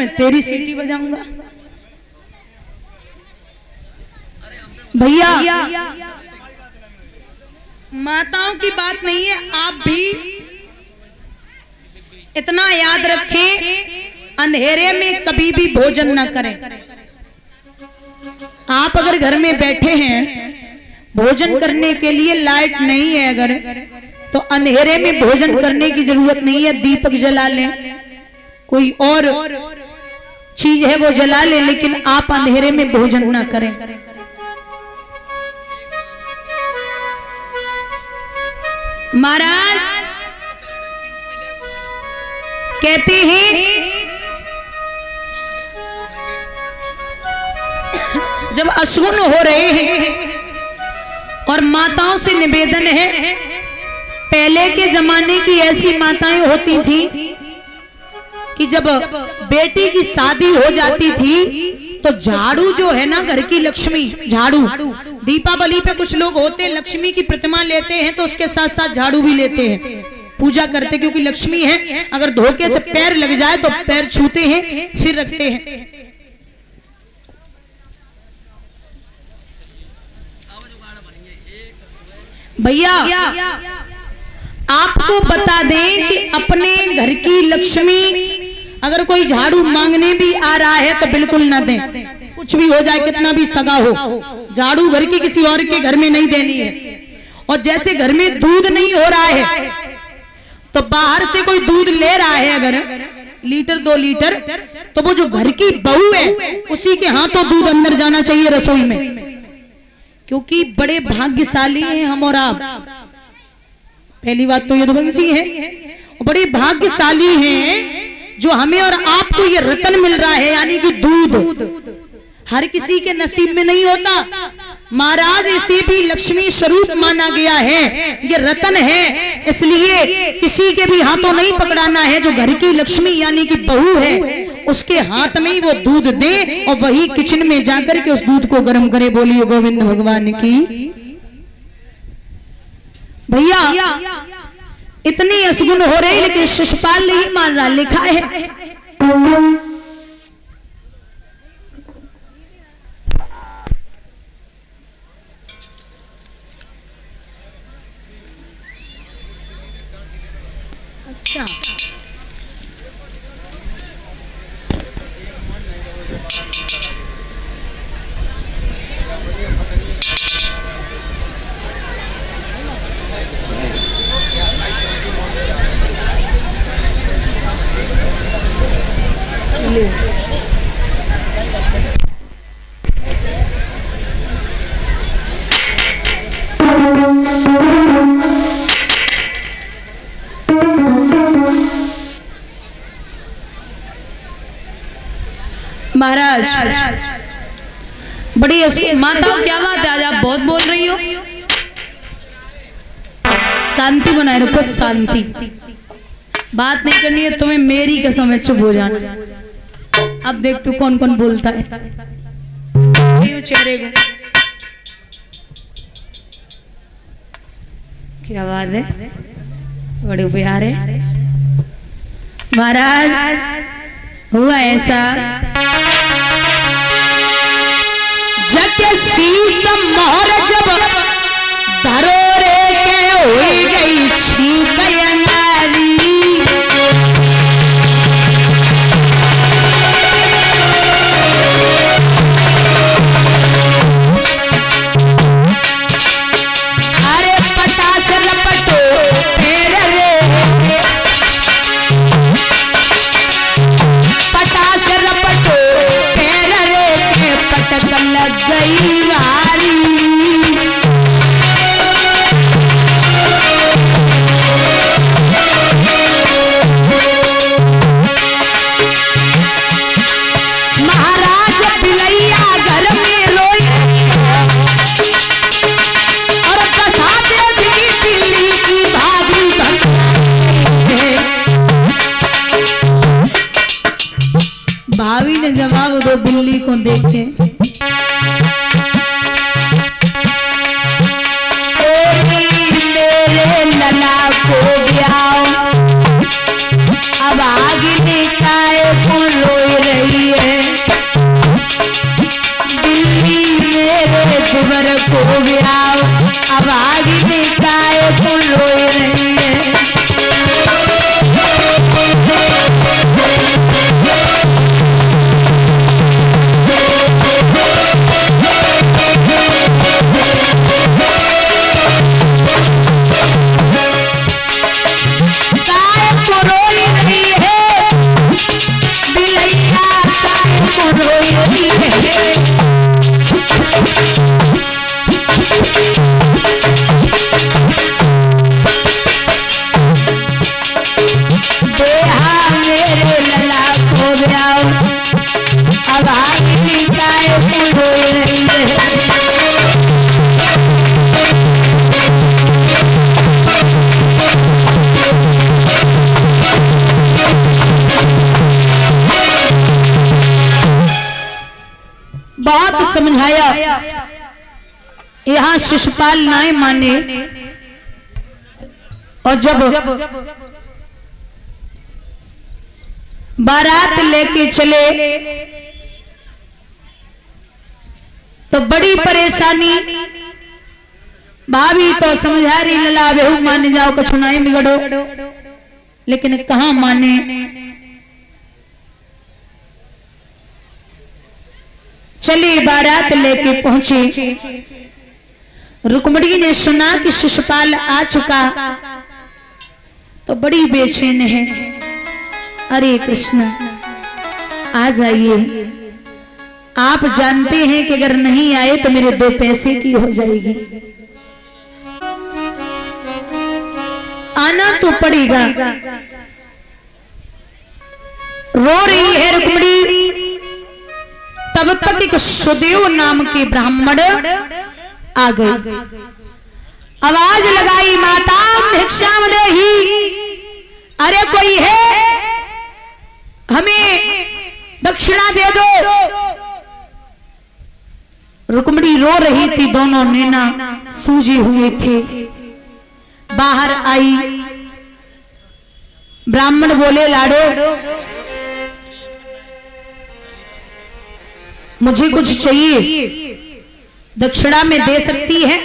मैं तेरी सीटी बजाऊंगा। भैया माताओं की बात नहीं है, आप भी इतना याद रखें, अंधेरे में कभी भी भोजन न करें। आप अगर घर में बैठे हैं, भोजन करने के लिए लाइट नहीं है अगर, तो अंधेरे में भोजन करने की जरूरत नहीं है, दीपक जला लें, कोई और चीज है वो जला लें, लेकिन आप अंधेरे में भोजन ना करें। महाराज कहते हैं जब अशुभ हो रहे हैं, और माताओं से निवेदन है, पहले के जमाने की ऐसी माताएं होती थी कि जब बेटी की शादी हो जाती थी तो झाड़ू जो है ना, घर की लक्ष्मी, झाड़ू, दीपावली पे कुछ लोग होते लक्ष्मी की प्रतिमा लेते हैं तो उसके साथ साथ झाड़ू भी लेते हैं, पूजा करते, क्योंकि लक्ष्मी है, अगर धोखे से पैर लग जाए तो पैर छूते हैं फिर रखते हैं। भैया आपको बता दें कि अपने घर की लक्ष्मी अगर कोई झाड़ू मांगने भी आ रहा है तो बिल्कुल ना दें, कुछ भी हो जाए, कितना भी सगा हो, झाड़ू घर की किसी और के घर में नहीं देनी है। और जैसे घर में दूध नहीं हो रहा है तो बाहर से कोई दूध ले रहा है अगर लीटर 2 लीटर, तो वो जो घर की बहू है उसी के हाथों दूध अंदर जाना चाहिए रसोई में, क्योंकि बड़े भाग्यशाली हैं हम और आप। पहली बात तो यदुवंशी है, बड़े भाग्यशाली हैं जो हमें और आपको ये रतन मिल रहा है, यानी कि दूध हर किसी के नसीब में नहीं होता। महाराज इसे भी लक्ष्मी स्वरूप माना गया है, ये रतन है, इसलिए किसी के भी हाथों नहीं पकड़ाना है। जो घर की लक्ष्मी यानी कि बहू है उसके हाथ में ही वो दूध दे और वही किचन में जाकर के उस दूध को गर्म करे। बोलिए गोविंद भगवान की। भैया इतनी असगुन हो रही लेकिन शिशुपाल नहीं मान रहा, लिखा है अच्छा महाराज बड़ी माता क्या बात है, आज आप बहुत बोल रही हो। शांति बनाए रखो, शांति, बात नहीं करनी है तुम्हें, मेरी कसम है, चुप हो जाना। अब देख तू कौन कौन बोलता है चेहरे को, क्या बात है, बड़े प्यारे। महाराज हुआ ऐसा जग शीश मोहर जब धरोरे के हुई गई छीक नारी, अरे पटास लपटो पैर रे, पटास लपटो पैर रे के पटक लग गई वारी। महाराज बिलैया घर में रोई और बसा देवी बिल्ली की भाभी भाभी ने जवाब दो बिल्ली को देखे, मेरे लला को ब्याओ अब आगे निकाय को रोई रे बहुत समझाया, यहाँ शिशुपाल नाय माने। और जब बारात लेके चले तो बड़ी परेशानी। भाभी तो समझा रही लला बेहू मान जाओ कछु नहीं बिगड़ो, लेकिन कहां माने। चली बारात लेके पहुंचे। रुक्मणी ने सुना कि शिशुपाल आ चुका तो बड़ी बेचैन है। अरे कृष्ण आ जाइए, आप जानते हैं कि अगर नहीं आए तो मेरे 2 पैसे की हो जाएगी, आना तो पड़ेगा। रो रही है रुक्मणी। तब तक एक सुदेव नाम के ब्राह्मण आ गए। आवाज लगाई, माता भिक्षाम देहि, अरे कोई है हमें दक्षिणा दे दो। रुक्मणी रो रही थी, दोनों नैना सूजे हुए थे। बाहर आई, ब्राह्मण बोले लाडो मुझे कुछ चाहिए, दक्षिणा में दे सकती है?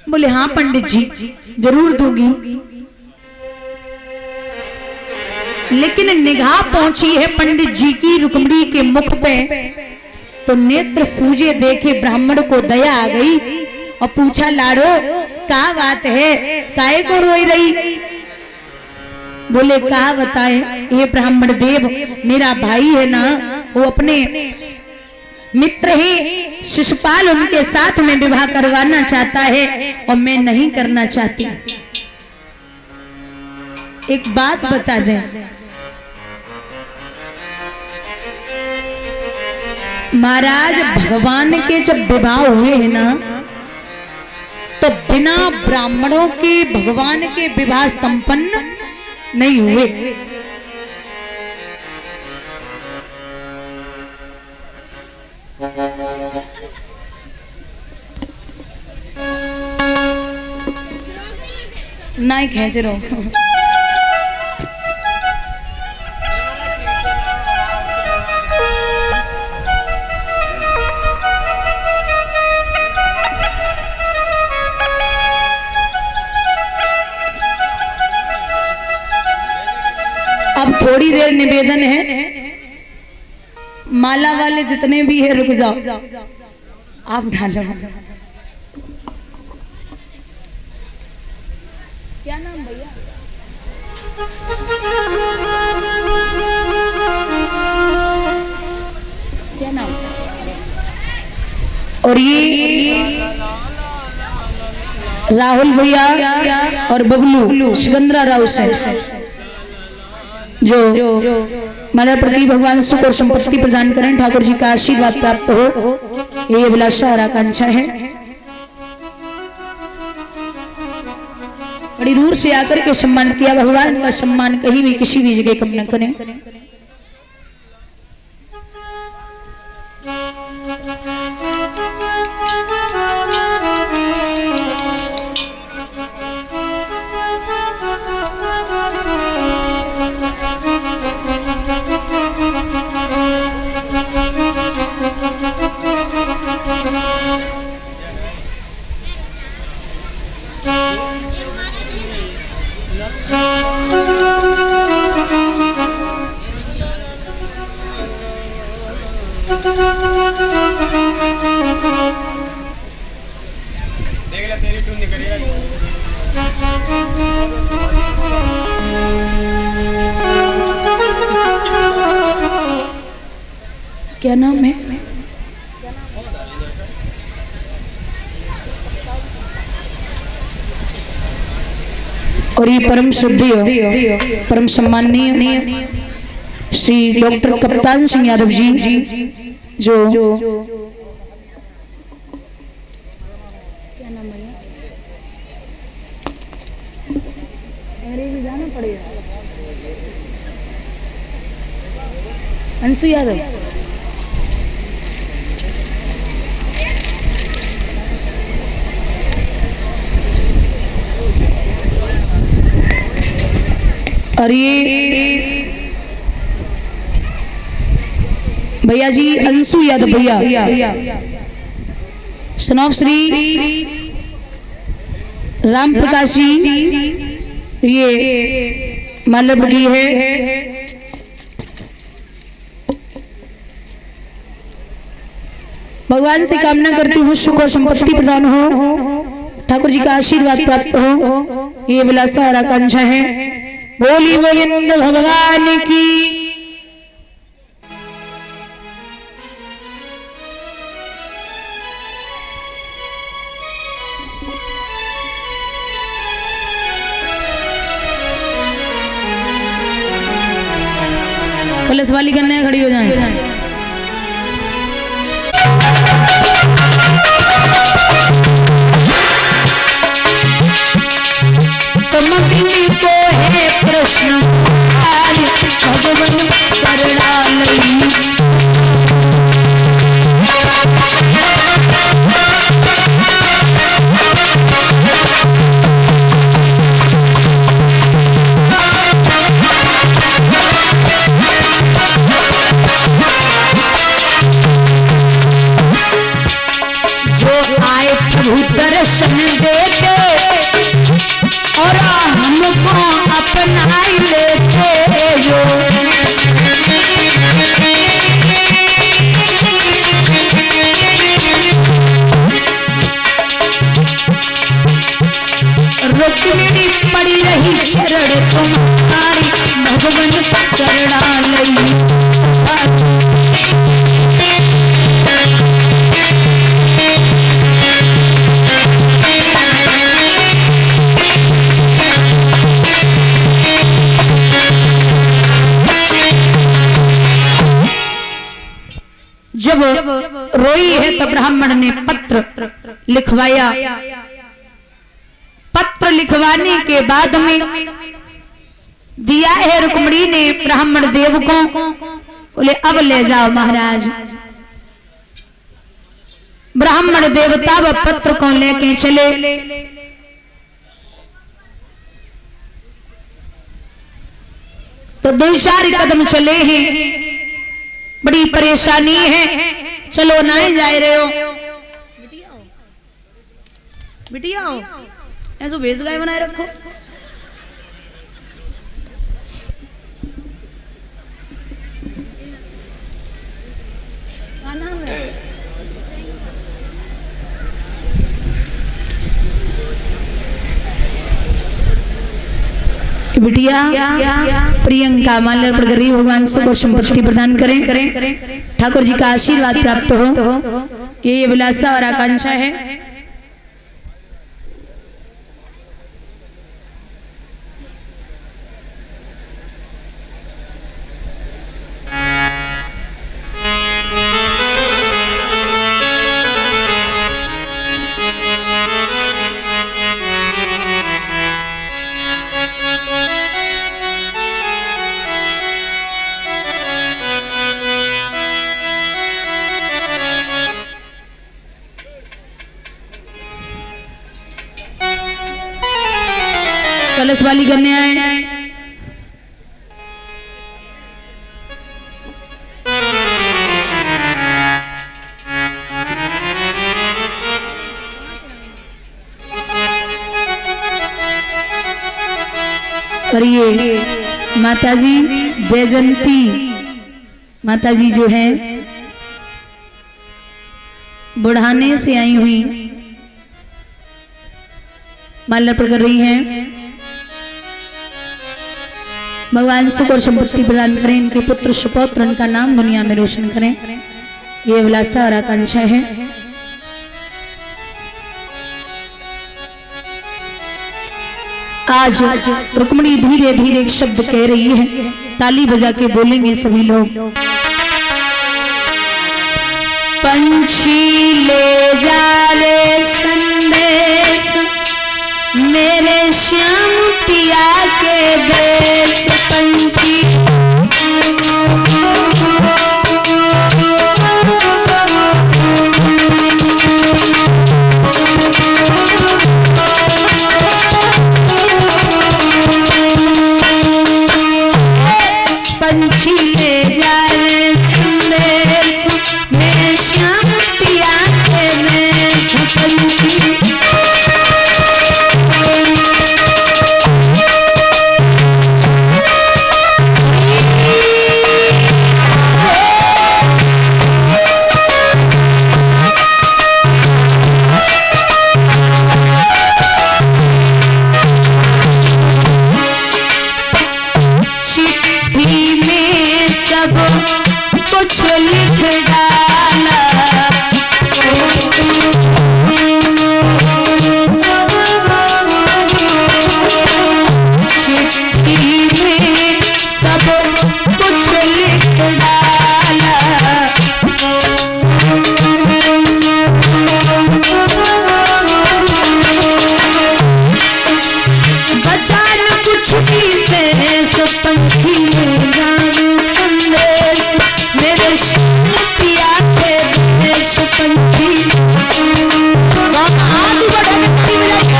बोले हाँ पंडित जी जरूर दूंगी। लेकिन निगाह पहुंची है पंडित जी की रुक्मणी के मुख पे, तो नेत्र सूजे देखे ब्राह्मण को दया आ गई और पूछा लाडो क्या बात है, काहे को रोई रही? बोले कहा बताए ये ब्राह्मण देव, मेरा भाई है ना, वो अपने मित्र ही शिशुपाल उनके साथ में विवाह करवाना चाहता है और मैं नहीं करना चाहती। एक बात बता दें, महाराज भगवान के जब विवाह हुए हैं ना, तो बिना ब्राह्मणों के भगवान के विवाह संपन्न नहीं हुए। नहीं खींच रहो। अब थोड़ी देर निवेदन है, माला वाले जितने भी है रुक जाओ, आप डालो। क्या नाम भैया? क्या नाम? और ये राहुल भैया और बबलू सिकंदरा राव से जो माला प्रति भगवान सुख और संपत्ति प्रदान करें, ठाकुर जी का आशीर्वाद प्राप्त हो, ये अभिलाषा और आकांक्षा है। बड़ी दूर से आकर के सम्मान किया। भगवान का सम्मान कहीं भी किसी भी जगह कम न करें। क्या नाम है? और ये परम श्रद्धेय परम सम्माननीय श्री डॉक्टर कप्तान सिंह यादव जी जो अंग्रेजी जाना पड़ेगा, अंशु यादव। और ये भैया जी अंशु यादव भैया सनॉफ श्री राम प्रकाश जी, ये माल्यार्पण की है। भगवान से कामना करती हूँ सुख और संपत्ति प्रदान हो, ठाकुर जी का आशीर्वाद प्राप्त हो, ये अभिलाषा और आकांक्षा है। बोली गोविंद भगवान की। कलश वाली कन्या खड़ी हो जाए। को है प्रश्न भगवन शरणालयी। दर्शन देते और हमको अपना ही लेते जो रुक्मिणी पड़ी रही शरण तुम्हारी भगवन शरणालयी। जब रोई है तब ब्राह्मण ने पत्र लिखवाया। पत्र लिखवाने के बाद में दिया है रुक्मिणी ने ब्राह्मण देव को, बोले अब ले जाओ महाराज। ब्राह्मण देवता वह पत्र को लेके चले। तो 2-4 कदम चले हैं, बड़ी परेशानी है, चलो ना ही जा रहे हो। बिटिया हो ऐसो भेज गाय बनाए रखो। बिटिया प्रियंका माल्यार्पण कर रही, भगवान सुख और संपत्ति प्रदान करें, ठाकुर जी का आशीर्वाद प्राप्त हो, ये अभिलाषा और आकांक्षा है। कलश वाली कन्या है। और ये माताजी बैजंती माताजी जो है बुढ़ाने से आई हुई माल्यार्पण कर रही हैं। भगवान सुख और संपत्ति प्रदान करें, इनके पुत्र सुपौत्र इनका नाम दुनिया में रोशन करें। ये अभिलाषा और आकांक्षा है। आज रुक्मिणी धीरे धीरे एक शब्द कह रही है, ताली बजा के बोलेंगे सभी लोग। पंछी ले जा रे संदेश मेरे श्याम पिया के देश, पंछी पंछी ले जा रे संदेश मेरे श्याम पिया के देश, पंछी कुछ लिख डाला, चिट्ठी में सब कुछ लिख डाला, बचा न कुछ भी शेष, पंछी ले जाए संदेश मेरे श्याम पिया के देश, पंछी हाथ बढ़ा के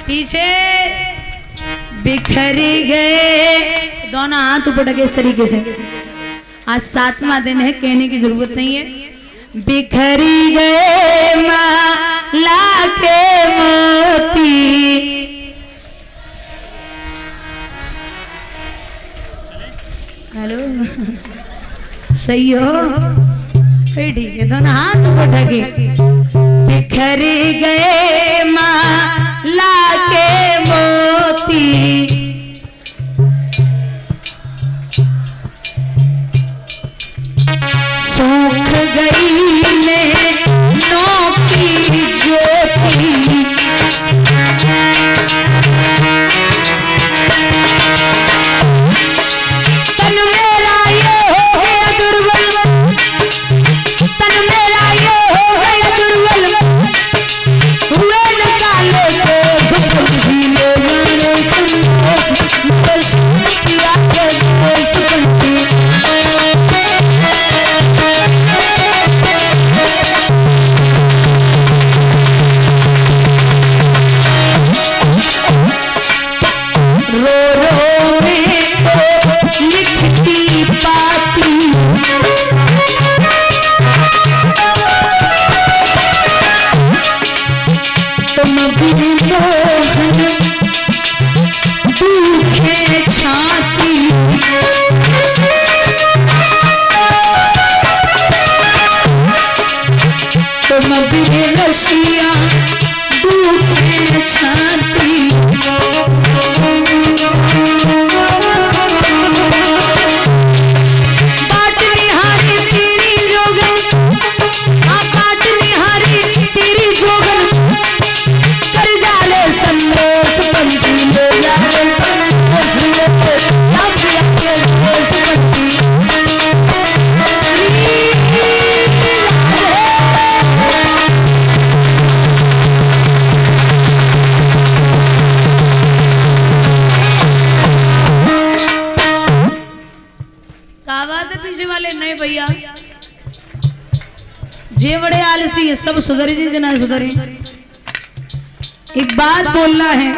पीछे बिखरी गए, दोनों हाथ ऊपर ढके इस तरीके से। आज 7वां दिन है, कहने की जरूरत नहीं है। बिखरी गए माला के मोती, हेलो सही हो, फिर ठीक है, दोनों हाथ ऊपर ढके। बिखरी गए माला के मोती, सूख गई नैनों की ज्योति, तन मेरा ये हो गया दुर्बल, तन मेरा ये हो गया दुर्बल, हुए न काले को भैया, जे बड़े आलसी है सब सुधर जी जना सुधरे। एक बात बोलना है,